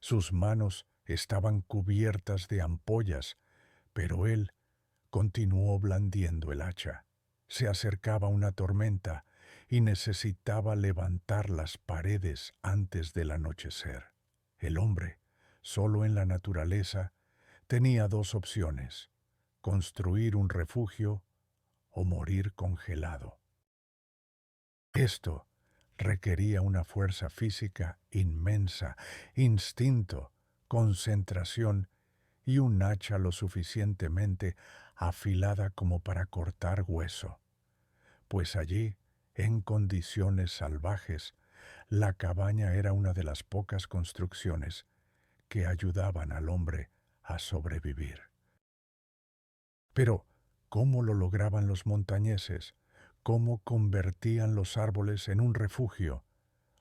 Sus manos estaban cubiertas de ampollas, pero él continuó blandiendo el hacha. Se acercaba una tormenta y necesitaba levantar las paredes antes del anochecer. El hombre, solo en la naturaleza, tenía dos opciones: construir un refugio o morir congelado. Esto requería una fuerza física inmensa, instinto, concentración y un hacha lo suficientemente afilada como para cortar hueso, pues allí, en condiciones salvajes, la cabaña era una de las pocas construcciones que ayudaban al hombre a sobrevivir. Pero, ¿cómo lo lograban los montañeses? ¿Cómo convertían los árboles en un refugio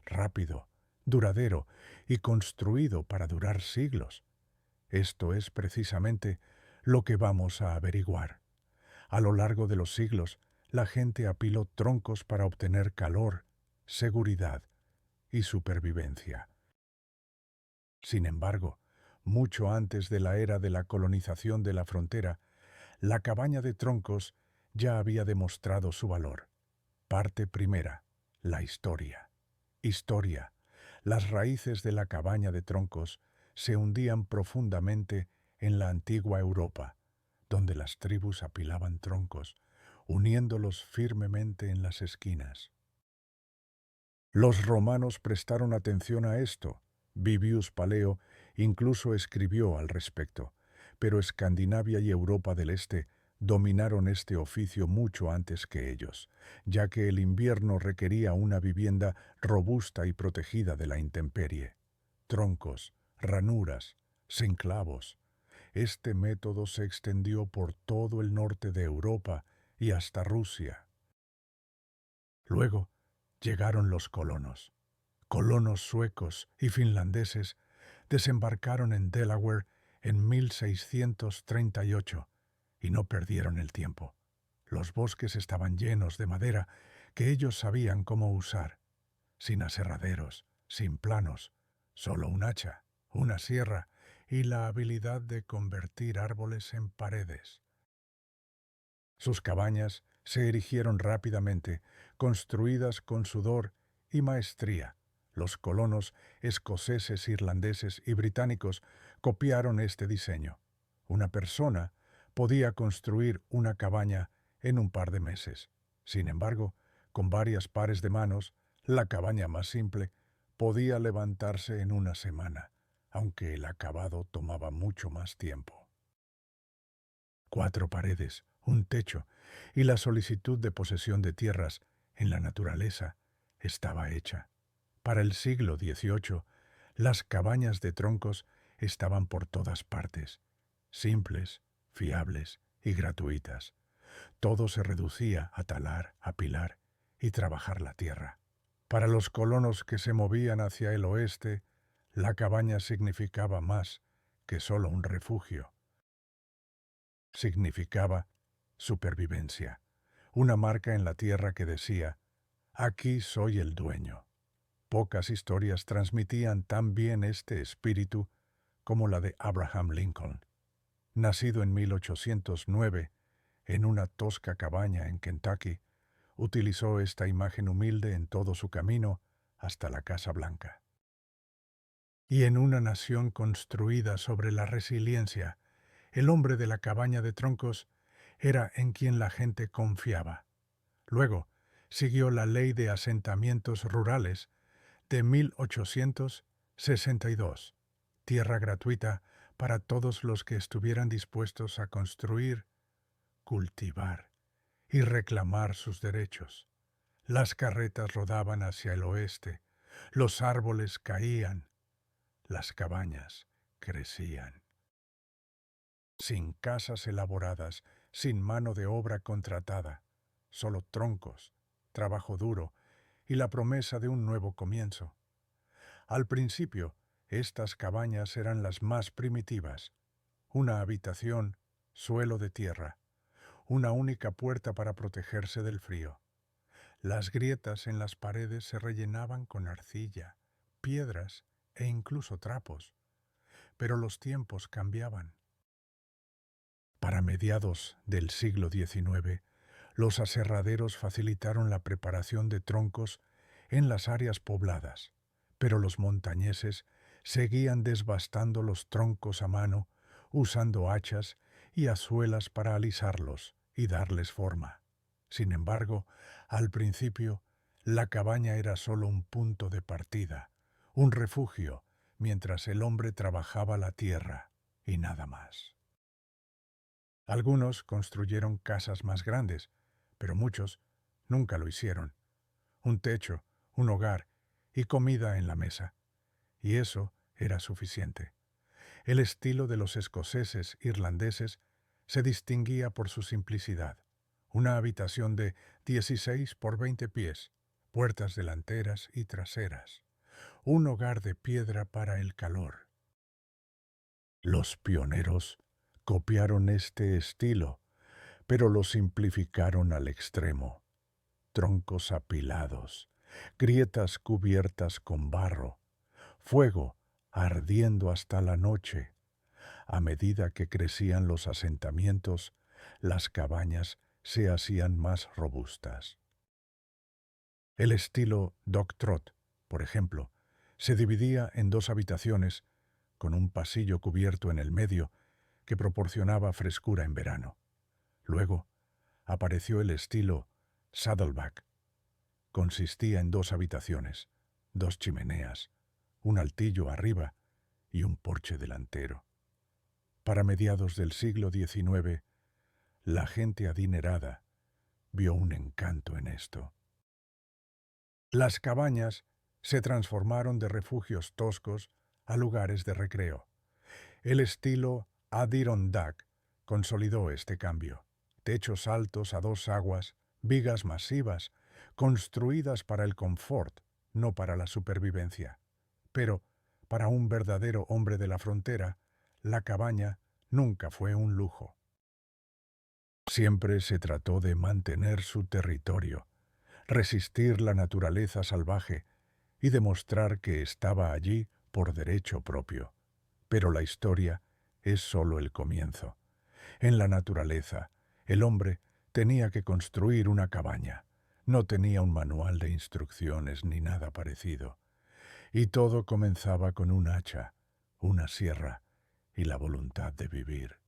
rápido, duradero y construido para durar siglos? Esto es precisamente lo que vamos a averiguar. A lo largo de los siglos, la gente apiló troncos para obtener calor, seguridad y supervivencia. Sin embargo, mucho antes de la era de la colonización de la frontera, la cabaña de troncos ya había demostrado su valor. Parte primera, la historia. Historia. Las raíces de la cabaña de troncos se hundían profundamente en la antigua Europa, donde las tribus apilaban troncos, uniéndolos firmemente en las esquinas. Los romanos prestaron atención a esto. Vivius Paleo incluso escribió al respecto, pero Escandinavia y Europa del Este dominaron este oficio mucho antes que ellos, ya que el invierno requería una vivienda robusta y protegida de la intemperie. Troncos, ranuras, enclavos. Este método se extendió por todo el norte de Europa y hasta Rusia. Luego llegaron los colonos. Colonos suecos y finlandeses desembarcaron en Delaware en 1638 y no perdieron el tiempo. Los bosques estaban llenos de madera que ellos sabían cómo usar, sin aserraderos, sin planos, solo un hacha, una sierra y la habilidad de convertir árboles en paredes. Sus cabañas se erigieron rápidamente, construidas con sudor y maestría. Los colonos escoceses, irlandeses y británicos copiaron este diseño. Una persona podía construir una cabaña en un par de meses. Sin embargo, con varias pares de manos, la cabaña más simple podía levantarse en una semana, aunque el acabado tomaba mucho más tiempo. 4 paredes, un techo y la solicitud de posesión de tierras en la naturaleza estaba hecha. Para el siglo XVIII, las cabañas de troncos estaban por todas partes, simples, fiables y gratuitas. Todo se reducía a talar, apilar y trabajar la tierra. Para los colonos que se movían hacia el oeste, la cabaña significaba más que solo un refugio. Significaba supervivencia, una marca en la tierra que decía: aquí soy el dueño. Pocas historias transmitían tan bien este espíritu como la de Abraham Lincoln. Nacido en 1809, en una tosca cabaña en Kentucky, utilizó esta imagen humilde en todo su camino hasta la Casa Blanca. Y en una nación construida sobre la resiliencia, el hombre de la cabaña de troncos era en quien la gente confiaba. Luego, siguió la Ley de Asentamientos Rurales de 1862, tierra gratuita para todos los que estuvieran dispuestos a construir, cultivar y reclamar sus derechos. Las carretas rodaban hacia el oeste, los árboles caían, las cabañas crecían. Sin casas elaboradas, sin mano de obra contratada, solo troncos, trabajo duro y la promesa de un nuevo comienzo. Al principio, estas cabañas eran las más primitivas: una habitación, suelo de tierra, una única puerta para protegerse del frío. Las grietas en las paredes se rellenaban con arcilla, piedras e incluso trapos. pero los tiempos cambiaban. Para mediados del siglo XIX, los aserraderos facilitaron la preparación de troncos en las áreas pobladas, pero los montañeses seguían desbastando los troncos a mano, usando hachas y azuelas para alisarlos y darles forma. Sin embargo, al principio, la cabaña era solo un punto de partida, un refugio, mientras el hombre trabajaba la tierra y nada más. Algunos construyeron casas más grandes, pero muchos nunca lo hicieron. Un techo, un hogar y comida en la mesa. Y eso era suficiente. El estilo de los escoceses irlandeses se distinguía por su simplicidad. Una habitación de 16 por 20 pies, puertas delanteras y traseras. Un hogar de piedra para el calor. Los pioneros copiaron este estilo, pero lo simplificaron al extremo. Troncos apilados, grietas cubiertas con barro, fuego ardiendo hasta la noche. A medida que crecían los asentamientos, las cabañas se hacían más robustas. El estilo Dog Trot, por ejemplo, se dividía en 2 habitaciones, con un pasillo cubierto en el medio que proporcionaba frescura en verano. Luego apareció el estilo Saddleback. Consistía en 2 habitaciones, 2 chimeneas, un altillo arriba y un porche delantero. Para mediados del siglo XIX, la gente adinerada vio un encanto en esto. Las cabañas se transformaron de refugios toscos a lugares de recreo. El estilo Adirondack consolidó este cambio. Techos altos a 2 aguas, vigas masivas, construidas para el confort, no para la supervivencia. Pero, para un verdadero hombre de la frontera, la cabaña nunca fue un lujo. Siempre se trató de mantener su territorio, resistir la naturaleza salvaje y demostrar que estaba allí por derecho propio. Pero la historia es solo el comienzo. En la naturaleza, el hombre tenía que construir una cabaña. No tenía un manual de instrucciones ni nada parecido. Y todo comenzaba con un hacha, una sierra y la voluntad de vivir.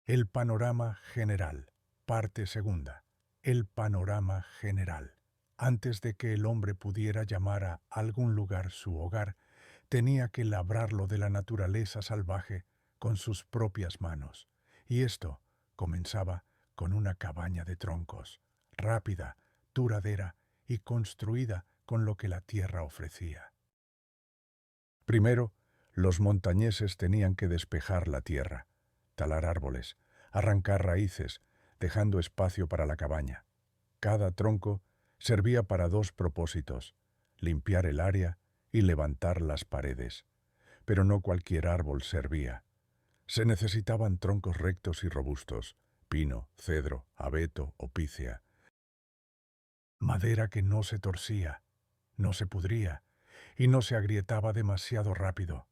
El panorama general. Parte segunda. El panorama general. Antes de que el hombre pudiera llamar a algún lugar su hogar, tenía que labrarlo de la naturaleza salvaje con sus propias manos. Y esto comenzaba con una cabaña de troncos, rápida, duradera y construida con lo que la tierra ofrecía. Primero, los montañeses tenían que despejar la tierra, talar árboles, arrancar raíces, dejando espacio para la cabaña. Cada tronco servía para 2 propósitos: limpiar el área y levantar las paredes. Pero no cualquier árbol servía. Se necesitaban troncos rectos y robustos: pino, cedro, abeto o pícea. Madera que no se torcía, no se pudría y no se agrietaba demasiado rápido.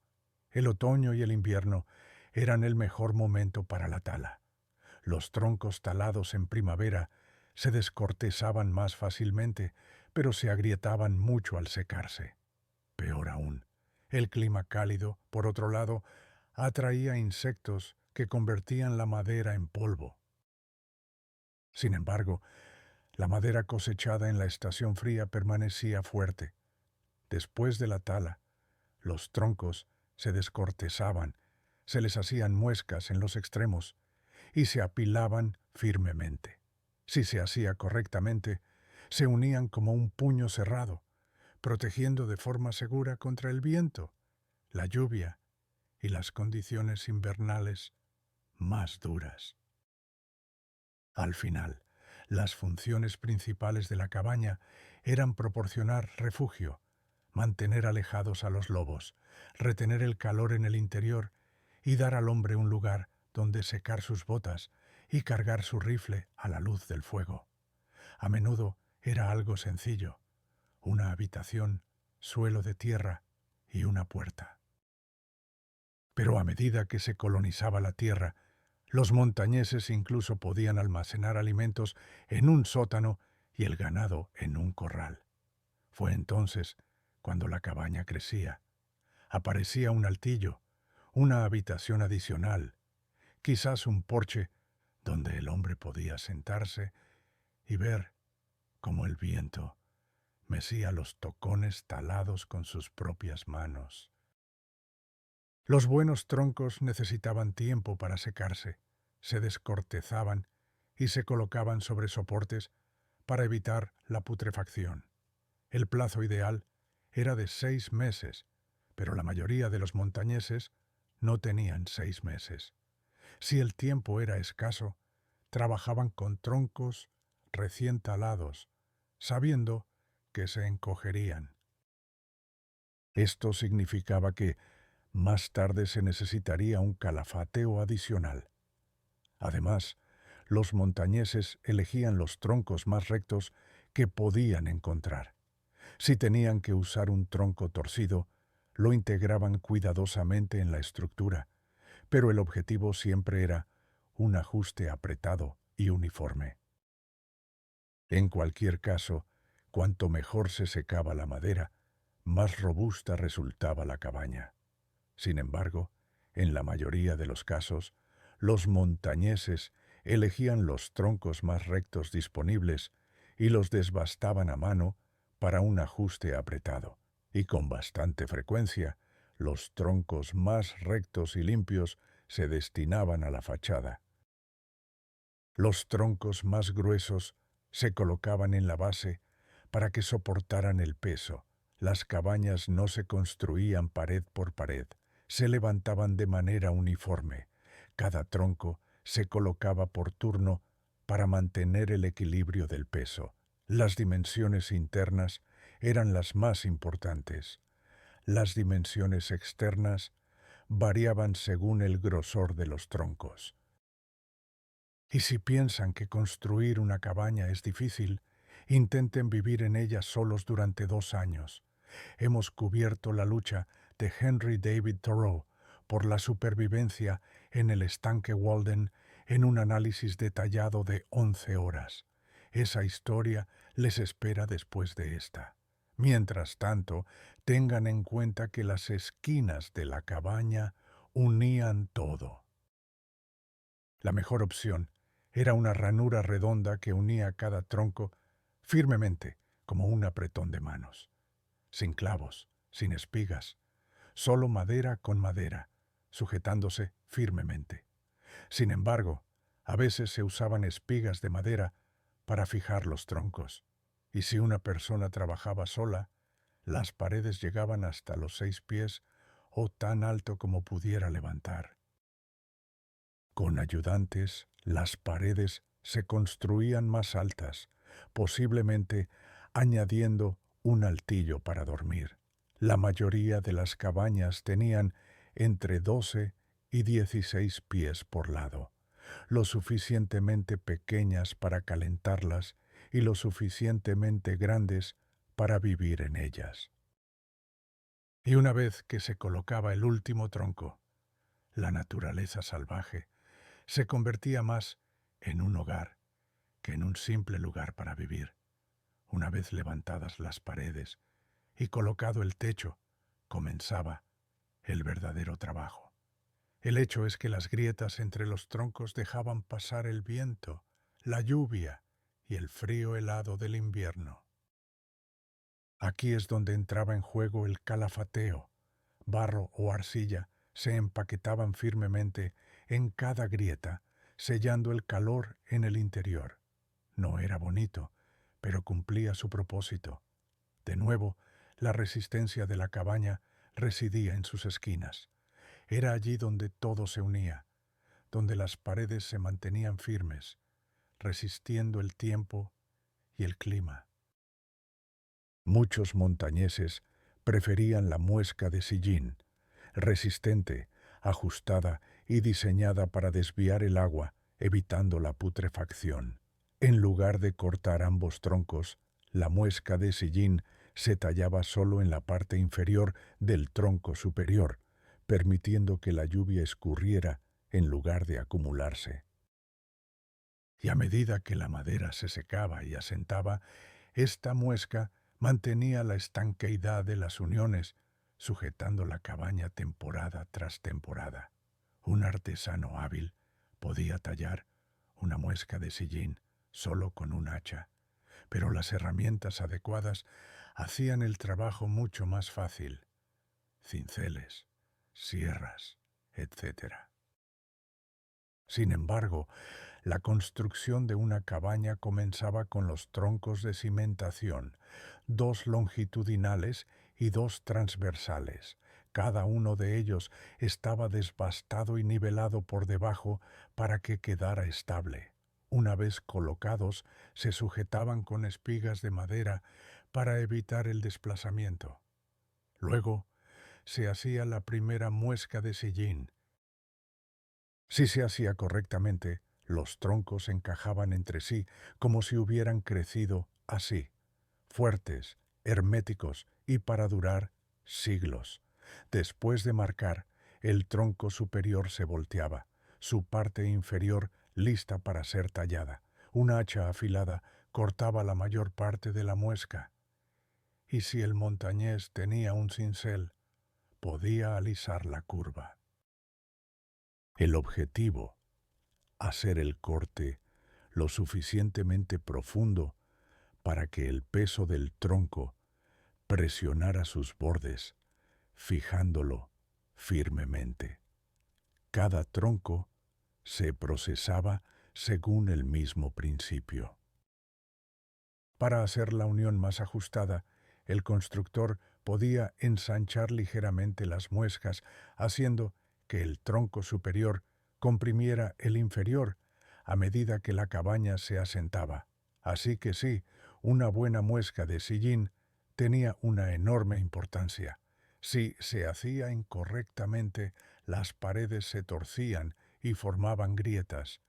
El otoño y el invierno eran el mejor momento para la tala. Los troncos talados en primavera se descortezaban más fácilmente, pero se agrietaban mucho al secarse. Peor aún, el clima cálido, por otro lado, atraía insectos que convertían la madera en polvo. Sin embargo, la madera cosechada en la estación fría permanecía fuerte. Después de la tala, los troncos se descortezaban, se les hacían muescas en los extremos y se apilaban firmemente. Si se hacía correctamente, se unían como un puño cerrado, protegiendo de forma segura contra el viento, la lluvia y las condiciones invernales más duras. Al final, las funciones principales de la cabaña eran proporcionar refugio, mantener alejados a los lobos, retener el calor en el interior y dar al hombre un lugar donde secar sus botas y cargar su rifle a la luz del fuego. A menudo era algo sencillo: una habitación, suelo de tierra y una puerta. Pero a medida que se colonizaba la tierra, los montañeses incluso podían almacenar alimentos en un sótano y el ganado en un corral. Fue entonces cuando la cabaña crecía. Aparecía un altillo, una habitación adicional, quizás un porche donde el hombre podía sentarse y ver cómo el viento mecía los tocones talados con sus propias manos. Los buenos troncos necesitaban tiempo para secarse, se descortezaban y se colocaban sobre soportes para evitar la putrefacción. El plazo ideal era de 6 meses, pero la mayoría de los montañeses no tenían 6 meses. Si el tiempo era escaso, trabajaban con troncos recién talados, sabiendo que se encogerían. Esto significaba que más tarde se necesitaría un calafateo adicional. Además, los montañeses elegían los troncos más rectos que podían encontrar. Si tenían que usar un tronco torcido, lo integraban cuidadosamente en la estructura, pero el objetivo siempre era un ajuste apretado y uniforme. En cualquier caso, cuanto mejor se secaba la madera, más robusta resultaba la cabaña. Sin embargo, en la mayoría de los casos, los montañeses elegían los troncos más rectos disponibles y los desbastaban a mano para un ajuste apretado, y con bastante frecuencia, los troncos más rectos y limpios se destinaban a la fachada. Los troncos más gruesos se colocaban en la base para que soportaran el peso. Las cabañas no se construían pared por pared, se levantaban de manera uniforme. Cada tronco se colocaba por turno para mantener el equilibrio del peso. Las dimensiones internas eran las más importantes. Las dimensiones externas variaban según el grosor de los troncos. Y si piensan que construir una cabaña es difícil, intenten vivir en ella solos durante 2 años. Hemos cubierto la lucha de Henry David Thoreau por la supervivencia en el estanque Walden en un análisis detallado de 11 horas. Esa historia les espera después de esta. Mientras tanto, tengan en cuenta que las esquinas de la cabaña unían todo. La mejor opción era una ranura redonda que unía cada tronco firmemente, como un apretón de manos. Sin clavos, sin espigas, solo madera con madera, sujetándose firmemente. Sin embargo, a veces se usaban espigas de madera para fijar los troncos, y si una persona trabajaba sola, las paredes llegaban hasta los 6 pies o tan alto como pudiera levantar. Con ayudantes, las paredes se construían más altas, posiblemente añadiendo un altillo para dormir. La mayoría de las cabañas tenían entre 12 y 16 pies por lado, lo suficientemente pequeñas para calentarlas y lo suficientemente grandes para vivir en ellas. Y una vez que se colocaba el último tronco, la naturaleza salvaje se convertía más en un hogar que en un simple lugar para vivir. Una vez levantadas las paredes y colocado el techo, comenzaba el verdadero trabajo. El hecho es que las grietas entre los troncos dejaban pasar el viento, la lluvia y el frío helado del invierno. Aquí es donde entraba en juego el calafateo. Barro o arcilla se empaquetaban firmemente en cada grieta, sellando el calor en el interior. No era bonito, pero cumplía su propósito. De nuevo, la resistencia de la cabaña residía en sus esquinas. Era allí donde todo se unía, donde las paredes se mantenían firmes, resistiendo el tiempo y el clima. Muchos montañeses preferían la muesca de sillín, resistente, ajustada y diseñada para desviar el agua, evitando la putrefacción. En lugar de cortar ambos troncos, la muesca de sillín se tallaba solo en la parte inferior del tronco superior, permitiendo que la lluvia escurriera en lugar de acumularse. Y a medida que la madera se secaba y asentaba, esta muesca mantenía la estanqueidad de las uniones, sujetando la cabaña temporada tras temporada. Un artesano hábil podía tallar una muesca de sillín solo con un hacha, pero las herramientas adecuadas hacían el trabajo mucho más fácil. Cinceles, sierras, etc. Sin embargo, la construcción de una cabaña comenzaba con los troncos de cimentación, dos longitudinales y dos transversales. Cada uno de ellos estaba desbastado y nivelado por debajo para que quedara estable. Una vez colocados, se sujetaban con espigas de madera para evitar el desplazamiento. Luego, se hacía la primera muesca de sillín. Si se hacía correctamente, los troncos encajaban entre sí como si hubieran crecido así, fuertes, herméticos y para durar siglos. Después de marcar, el tronco superior se volteaba, su parte inferior lista para ser tallada. Una hacha afilada cortaba la mayor parte de la muesca. Y si el montañés tenía un cincel, podía alisar la curva. El objetivo, hacer el corte lo suficientemente profundo para que el peso del tronco presionara sus bordes, fijándolo firmemente. Cada tronco se procesaba según el mismo principio. Para hacer la unión más ajustada, el constructor podía ensanchar ligeramente las muescas, haciendo que el tronco superior comprimiera el inferior a medida que la cabaña se asentaba. Así que sí, una buena muesca de sillín tenía una enorme importancia. Si se hacía incorrectamente, las paredes se torcían y formaban grietas.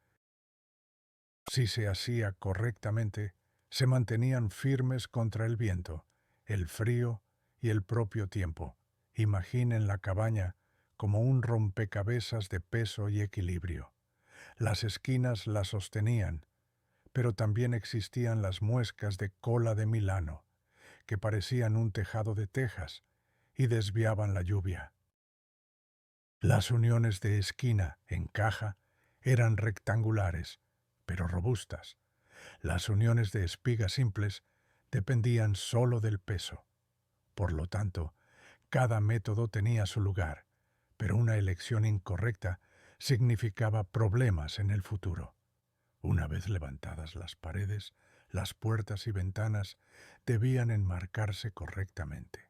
Si se hacía correctamente, se mantenían firmes contra el viento, el frío y el propio tiempo. Imaginen la cabaña como un rompecabezas de peso y equilibrio. Las esquinas la sostenían, pero también existían las muescas de cola de Milano, que parecían un tejado de tejas y desviaban la lluvia. Las uniones de esquina en caja eran rectangulares, pero robustas. Las uniones de espigas simples dependían solo del peso. Por lo tanto, cada método tenía su lugar, pero una elección incorrecta significaba problemas en el futuro. Una vez levantadas las paredes, las puertas y ventanas debían enmarcarse correctamente.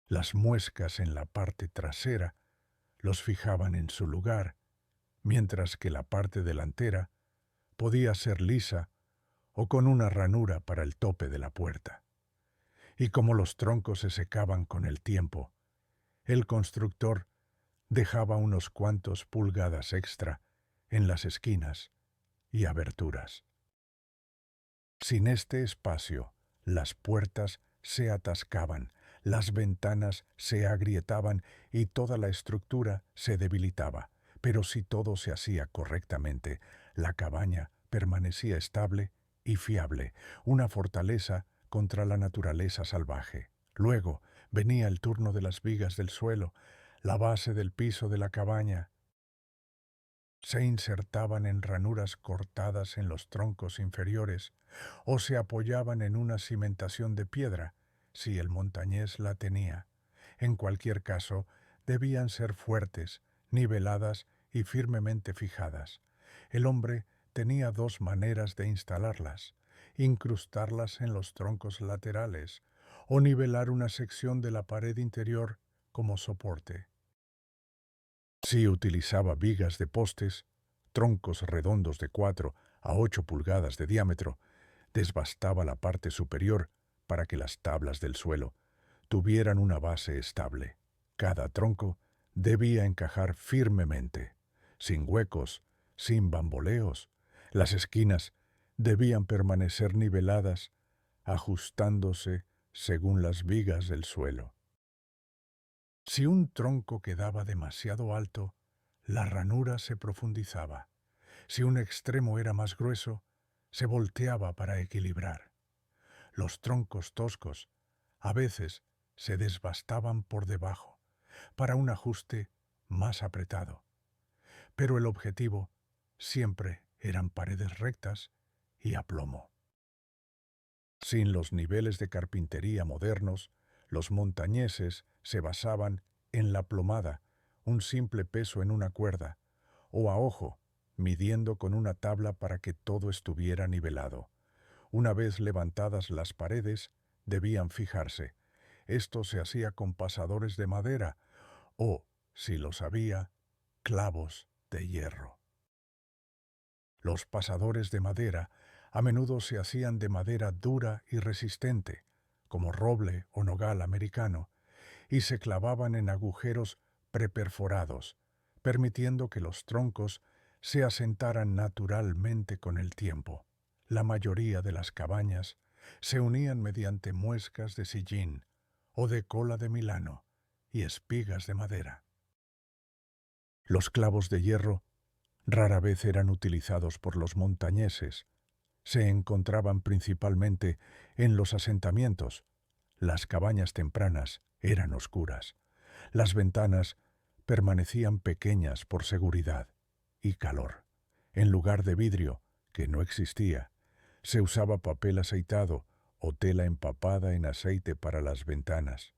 Las muescas en la parte trasera los fijaban en su lugar, mientras que la parte delantera podía ser lisa o con una ranura para el tope de la puerta. Y como los troncos se secaban con el tiempo, el constructor dejaba unos cuantos pulgadas extra en las esquinas y aberturas. Sin este espacio, las puertas se atascaban, las ventanas se agrietaban y toda la estructura se debilitaba. Pero si todo se hacía correctamente, la cabaña permanecía estable y fiable, una fortaleza contra la naturaleza salvaje. Luego venía el turno de las vigas del suelo, la base del piso de la cabaña. Se insertaban en ranuras cortadas en los troncos inferiores o se apoyaban en una cimentación de piedra, si el montañés la tenía. En cualquier caso, debían ser fuertes, niveladas y firmemente fijadas. El hombre tenía dos maneras de instalarlas: incrustarlas en los troncos laterales o nivelar una sección de la pared interior como soporte. Si utilizaba vigas de postes, troncos redondos de 4 a 8 pulgadas de diámetro, desbastaba la parte superior para que las tablas del suelo tuvieran una base estable. Cada tronco debía encajar firmemente, sin huecos, sin bamboleos. Las esquinas debían permanecer niveladas, ajustándose según las vigas del suelo. Si un tronco quedaba demasiado alto, la ranura se profundizaba. Si un extremo era más grueso, se volteaba para equilibrar. Los troncos toscos a veces se desbastaban por debajo para un ajuste más apretado, pero el objetivo siempre eran paredes rectas y a plomo. Sin los niveles de carpintería modernos, los montañeses se basaban en la plomada, un simple peso en una cuerda, o a ojo, midiendo con una tabla para que todo estuviera nivelado. Una vez levantadas las paredes, debían fijarse. Esto se hacía con pasadores de madera o, si los había, clavos de hierro. Los pasadores de madera a menudo se hacían de madera dura y resistente, como roble o nogal americano, y se clavaban en agujeros preperforados, permitiendo que los troncos se asentaran naturalmente con el tiempo. La mayoría de las cabañas se unían mediante muescas de sillín o de cola de Milano y espigas de madera. Los clavos de hierro rara vez eran utilizados por los montañeses. Se encontraban principalmente en los asentamientos. Las cabañas tempranas eran oscuras. Las ventanas permanecían pequeñas por seguridad y calor. En lugar de vidrio, que no existía, se usaba papel aceitado o tela empapada en aceite para las ventanas.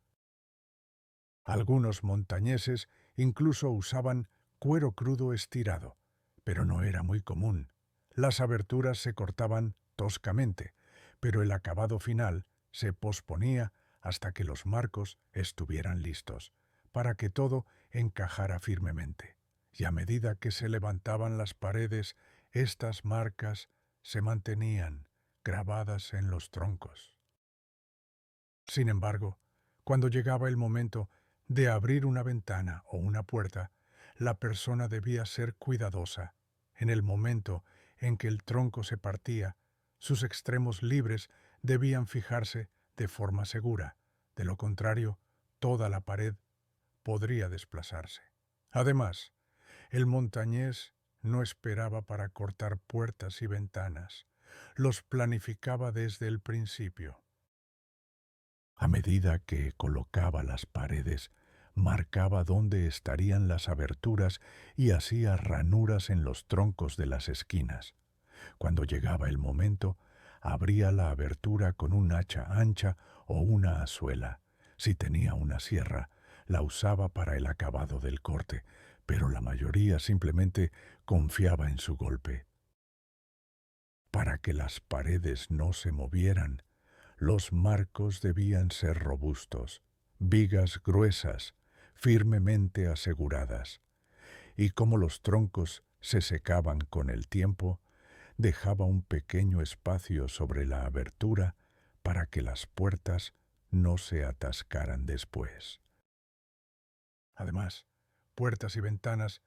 Algunos montañeses incluso usaban cuero crudo estirado, pero no era muy común. Las aberturas se cortaban toscamente, pero el acabado final se posponía hasta que los marcos estuvieran listos, para que todo encajara firmemente. Y a medida que se levantaban las paredes, estas marcas se mantenían grabadas en los troncos. Sin embargo, cuando llegaba el momento de abrir una ventana o una puerta, la persona debía ser cuidadosa. En el momento en que el tronco se partía, sus extremos libres debían fijarse de forma segura. De lo contrario, toda la pared podría desplazarse. Además, el montañés no esperaba para cortar puertas y ventanas. Los planificaba desde el principio. A medida que colocaba las paredes, marcaba dónde estarían las aberturas y hacía ranuras en los troncos de las esquinas. Cuando llegaba el momento, abría la abertura con un hacha ancha o una azuela. Si tenía una sierra, la usaba para el acabado del corte, pero la mayoría simplemente confiaba en su golpe. Para que las paredes no se movieran, los marcos debían ser robustos, vigas gruesas, firmemente aseguradas, y como los troncos se secaban con el tiempo, dejaba un pequeño espacio sobre la abertura para que las puertas no se atascaran después. Además, puertas y ventanas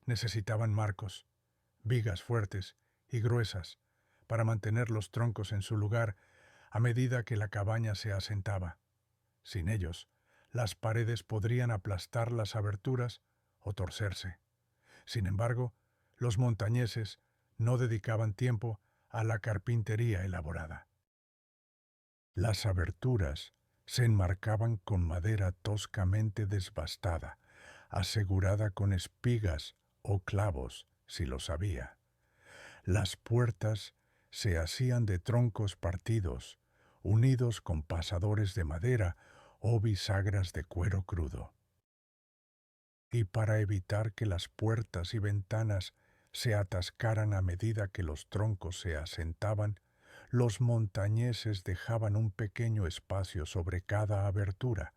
necesitaban marcos, vigas fuertes y gruesas para mantener los troncos en su lugar a medida que la cabaña se asentaba. Sin ellos, las paredes podrían aplastar las aberturas o torcerse. Sin embargo, los montañeses no dedicaban tiempo a la carpintería elaborada. Las aberturas se enmarcaban con madera toscamente desbastada, asegurada con espigas o clavos, si los había. Las puertas se hacían de troncos partidos, unidos con pasadores de madera o bisagras de cuero crudo. Y para evitar que las puertas y ventanas se atascaran a medida que los troncos se asentaban, los montañeses dejaban un pequeño espacio sobre cada abertura,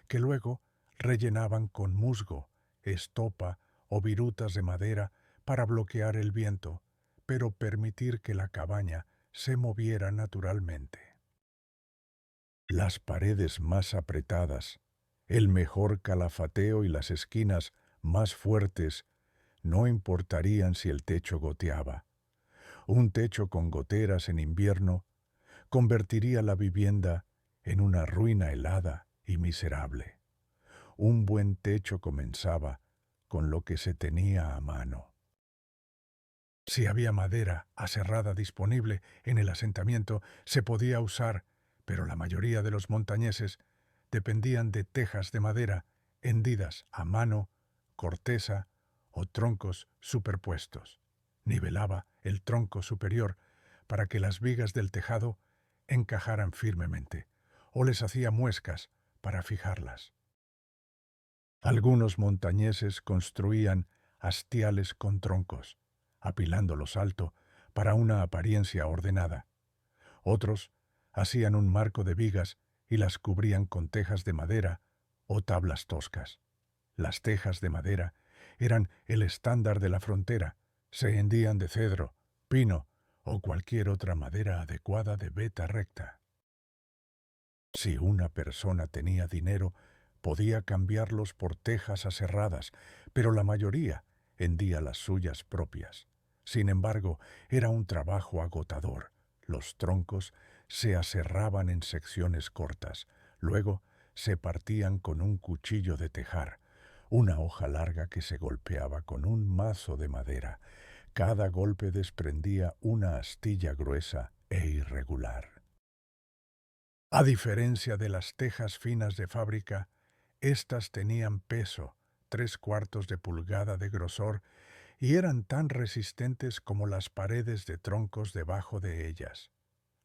que luego rellenaban con musgo, estopa o virutas de madera para bloquear el viento, pero permitir que la cabaña se moviera naturalmente. Las paredes más apretadas, el mejor calafateo y las esquinas más fuertes no importarían si el techo goteaba. Un techo con goteras en invierno convertiría la vivienda en una ruina helada y miserable. Un buen techo comenzaba con lo que se tenía a mano. Si había madera aserrada disponible en el asentamiento, se podía usar, pero la mayoría de los montañeses dependían de tejas de madera hendidas a mano, corteza o troncos superpuestos. Nivelaba el tronco superior para que las vigas del tejado encajaran firmemente, o les hacía muescas para fijarlas. Algunos montañeses construían hastiales con troncos, apilándolos alto para una apariencia ordenada. Otros hacían un marco de vigas y las cubrían con tejas de madera o tablas toscas. Las tejas de madera eran el estándar de la frontera, se hendían de cedro, pino o cualquier otra madera adecuada de veta recta. Si una persona tenía dinero, podía cambiarlos por tejas aserradas, pero la mayoría hendía las suyas propias. Sin embargo, era un trabajo agotador. Los troncos se aserraban en secciones cortas, luego se partían con un cuchillo de tejar, una hoja larga que se golpeaba con un mazo de madera. Cada golpe desprendía una astilla gruesa e irregular. A diferencia de las tejas finas de fábrica, éstas tenían peso, 3/4 de pulgada de grosor, y eran tan resistentes como las paredes de troncos debajo de ellas.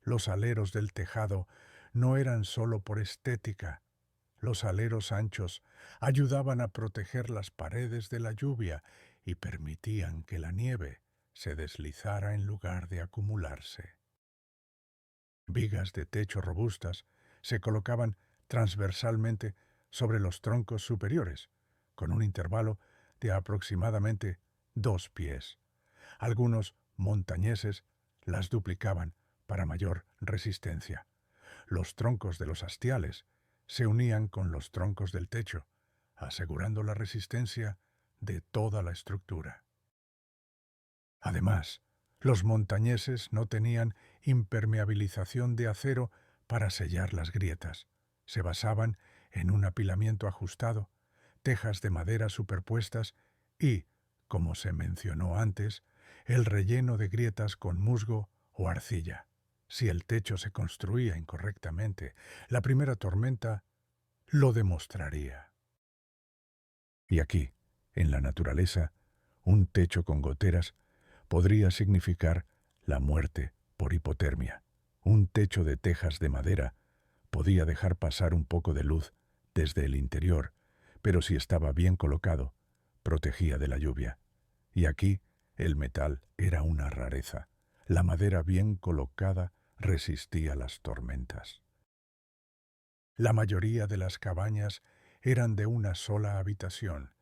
Los aleros del tejado no eran solo por estética. Los aleros anchos ayudaban a proteger las paredes de la lluvia y permitían que la nieve se deslizara en lugar de acumularse. Vigas de techo robustas se colocaban transversalmente sobre los troncos superiores, con un intervalo de aproximadamente 2 pies. Algunos montañeses las duplicaban para mayor resistencia. Los troncos de los hastiales se unían con los troncos del techo, asegurando la resistencia de toda la estructura. Además, los montañeses no tenían impermeabilización de acero para sellar las grietas. Se basaban en un apilamiento ajustado, tejas de madera superpuestas y, como se mencionó antes, el relleno de grietas con musgo o arcilla. Si el techo se construía incorrectamente, la primera tormenta lo demostraría. Y aquí, en la naturaleza, un techo con goteras podría significar la muerte por hipotermia. Un techo de tejas de madera podía dejar pasar un poco de luz desde el interior, pero si estaba bien colocado, protegía de la lluvia. Y aquí el metal era una rareza. La madera bien colocada resistía las tormentas. La mayoría de las cabañas eran de una sola habitación,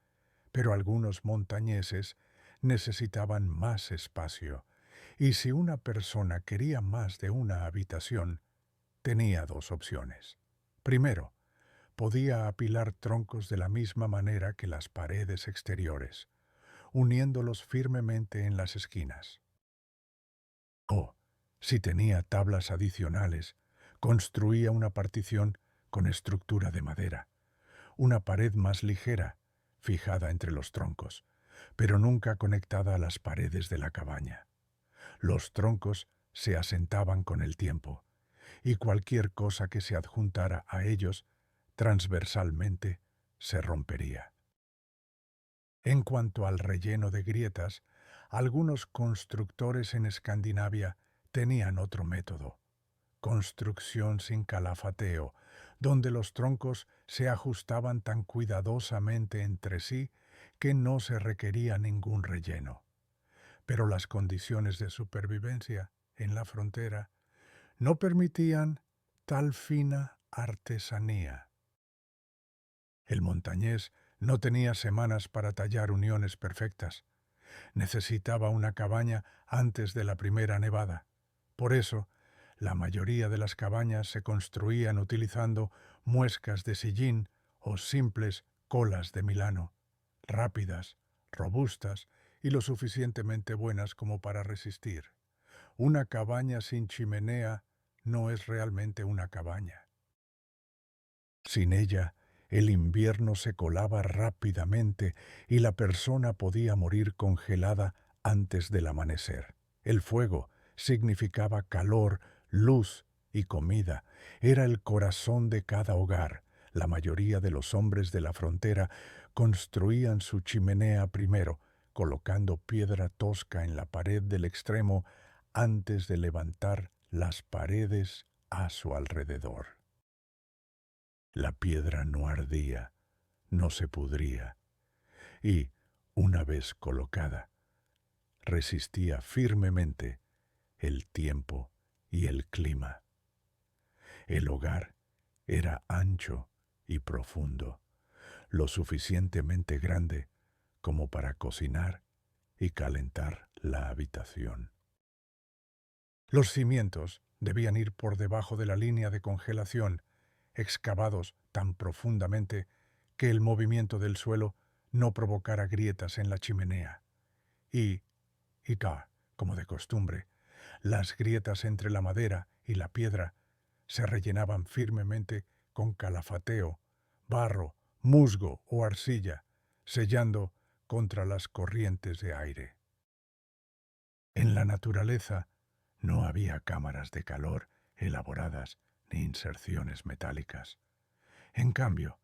pero algunos montañeses necesitaban más espacio, y si una persona quería más de una habitación, tenía dos opciones. Primero, podía apilar troncos de la misma manera que las paredes exteriores, uniéndolos firmemente en las esquinas. O, si tenía tablas adicionales, construía una partición con estructura de madera, una pared más ligera, fijada entre los troncos, pero nunca conectada a las paredes de la cabaña. Los troncos se asentaban con el tiempo, y cualquier cosa que se adjuntara a ellos transversalmente se rompería. En cuanto al relleno de grietas, algunos constructores en Escandinavia tenían otro método: construcción sin calafateo, donde los troncos se ajustaban tan cuidadosamente entre sí que no se requería ningún relleno. Pero las condiciones de supervivencia en la frontera no permitían tal fina artesanía. El montañés no tenía semanas para tallar uniones perfectas. Necesitaba una cabaña antes de la primera nevada. Por eso, la mayoría de las cabañas se construían utilizando muescas de sillín o simples colas de Milano, rápidas, robustas y lo suficientemente buenas como para resistir. Una cabaña sin chimenea no es realmente una cabaña. Sin ella, El invierno se colaba rápidamente y la persona podía morir congelada antes del amanecer. El fuego significaba calor, luz y comida. Era el corazón de cada hogar. La mayoría de los hombres de la frontera construían su chimenea primero, colocando piedra tosca en la pared del extremo antes de levantar las paredes a su alrededor. La piedra no ardía, no se pudría, y, una vez colocada, resistía firmemente el tiempo y el clima. El hogar era ancho y profundo, lo suficientemente grande como para cocinar y calentar la habitación. Los cimientos debían ir por debajo de la línea de congelación, excavados tan profundamente que el movimiento del suelo no provocara grietas en la chimenea. Y como de costumbre, las grietas entre la madera y la piedra se rellenaban firmemente con calafateo, barro, musgo o arcilla, sellando contra las corrientes de aire. En la naturaleza no había cámaras de calor elaboradas ni inserciones metálicas. En cambio,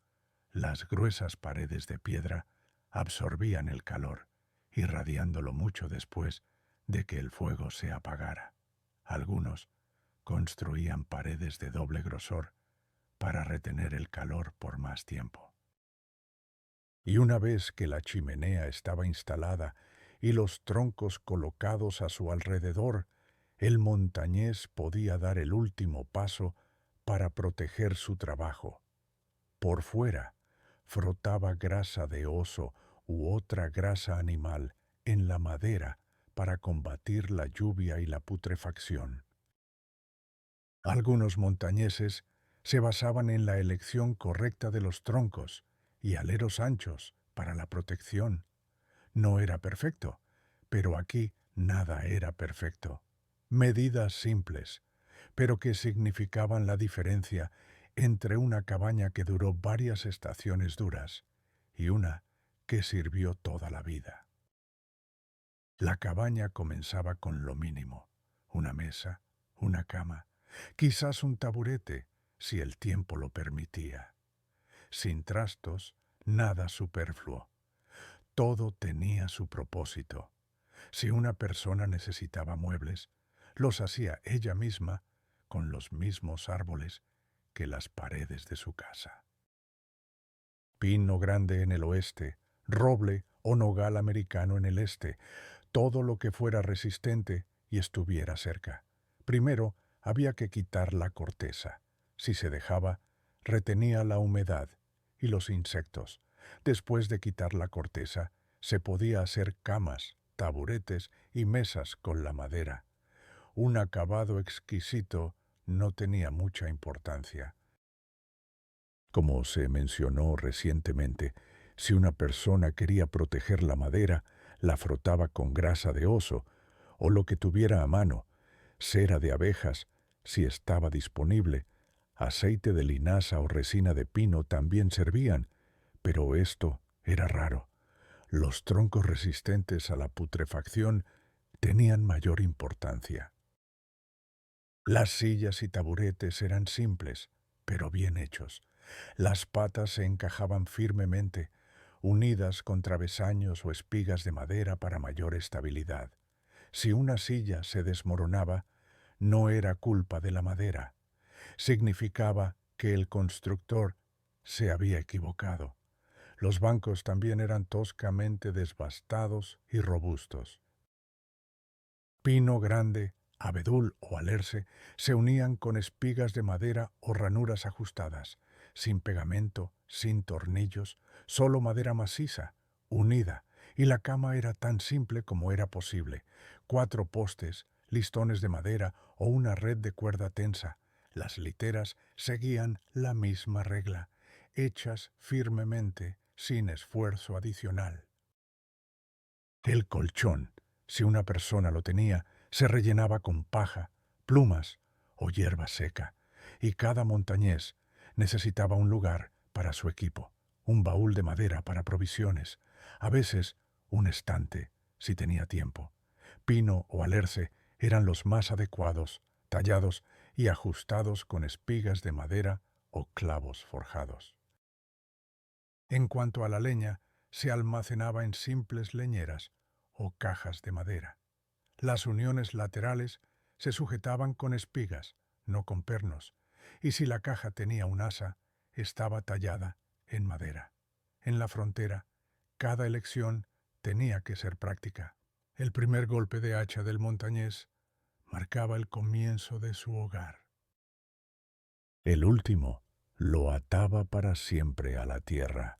las gruesas paredes de piedra absorbían el calor, irradiándolo mucho después de que el fuego se apagara. Algunos construían paredes de doble grosor para retener el calor por más tiempo. Y una vez que la chimenea estaba instalada y los troncos colocados a su alrededor, el montañés podía dar el último paso para proteger su trabajo. Por fuera, frotaba grasa de oso u otra grasa animal en la madera para combatir la lluvia y la putrefacción. Algunos montañeses se basaban en la elección correcta de los troncos y aleros anchos para la protección. No era perfecto, pero aquí nada era perfecto. Medidas simples, pero que significaban la diferencia entre una cabaña que duró varias estaciones duras y una que sirvió toda la vida. La cabaña comenzaba con lo mínimo: una mesa, una cama, quizás un taburete, si el tiempo lo permitía. Sin trastos, nada superfluo. Todo tenía su propósito. Si una persona necesitaba muebles, los hacía ella misma con los mismos árboles que las paredes de su casa. Pino grande en el oeste, roble o nogal americano en el este, todo lo que fuera resistente y estuviera cerca. Primero había que quitar la corteza. Si se dejaba, retenía la humedad y los insectos. Después de quitar la corteza, se podía hacer camas, taburetes y mesas con la madera. Un acabado exquisito no tenía mucha importancia. Como se mencionó recientemente, si una persona quería proteger la madera, la frotaba con grasa de oso o lo que tuviera a mano, cera de abejas, si estaba disponible, aceite de linaza o resina de pino también servían, pero esto era raro. Los troncos resistentes a la putrefacción tenían mayor importancia. Las sillas y taburetes eran simples, pero bien hechos. Las patas se encajaban firmemente, unidas con travesaños o espigas de madera para mayor estabilidad. Si una silla se desmoronaba, no era culpa de la madera. Significaba que el constructor se había equivocado. Los bancos también eran toscamente desbastados y robustos. Pino grande, abedul o alerce se unían con espigas de madera o ranuras ajustadas, sin pegamento, sin tornillos, solo madera maciza, unida, y la cama era tan simple como era posible: 4 postes, listones de madera o una red de cuerda tensa. Las literas seguían la misma regla, hechas firmemente, sin esfuerzo adicional. El colchón, si una persona lo tenía, se rellenaba con paja, plumas o hierba seca, y cada montañés necesitaba un lugar para su equipo, un baúl de madera para provisiones, a veces un estante, si tenía tiempo. Pino o alerce eran los más adecuados, tallados y ajustados con espigas de madera o clavos forjados. En cuanto a la leña, se almacenaba en simples leñeras o cajas de madera. Las uniones laterales se sujetaban con espigas, no con pernos, y si la caja tenía un asa, estaba tallada en madera. En la frontera, cada elección tenía que ser práctica. El primer golpe de hacha del montañés marcaba el comienzo de su hogar. El último lo ataba para siempre a la tierra.